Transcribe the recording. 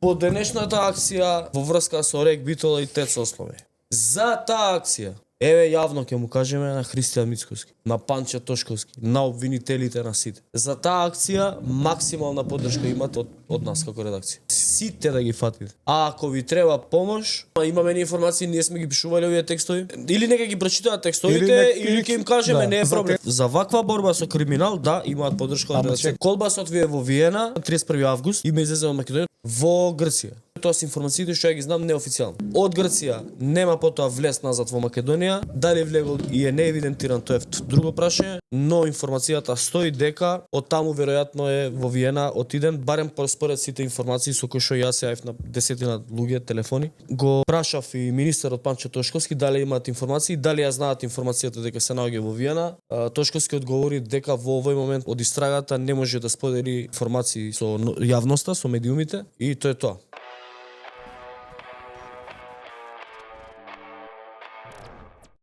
по денешната акција во врска со Рек Битола и Тец Ослове. За таа акција, еве јавно ќе му кажеме на Христијан Мицкоски, на Панче Тошковски, на обвинителите на сите. За таа акција максимална поддршка имате од нас како редакција. Сите да ги фатите. А ако ви треба помош, имаме ни информации, ние сме ги пишувале овие текстови, или нека ги прочитаат текстовите или ќе им кажеме не е проблем. За ваква борба со криминал, да, имаат поддршка од редакција. Колбасот ви е во Виена 31 август, има излезе од Македонија во Грција. Тоа се информациите што ја ги знам неофицијално. Од Грција нема потоа влез назад во Македонија, дали влегол и е неевидентиран, тоа е друго прашање, но информацијата стои дека од таму веројатно е во Виена отиден, барем според сите информации со кои што јас јавив на десетина луѓе телефони. Го прашав и министерот Панче Тошковски дали имаат информации, дали ја знаат информацијата дека се наоѓа во Виена. Тошковски одговори дека во овој момент од истрагата не може да сподели информации со јавноста, со медиумите и тоа е тоа.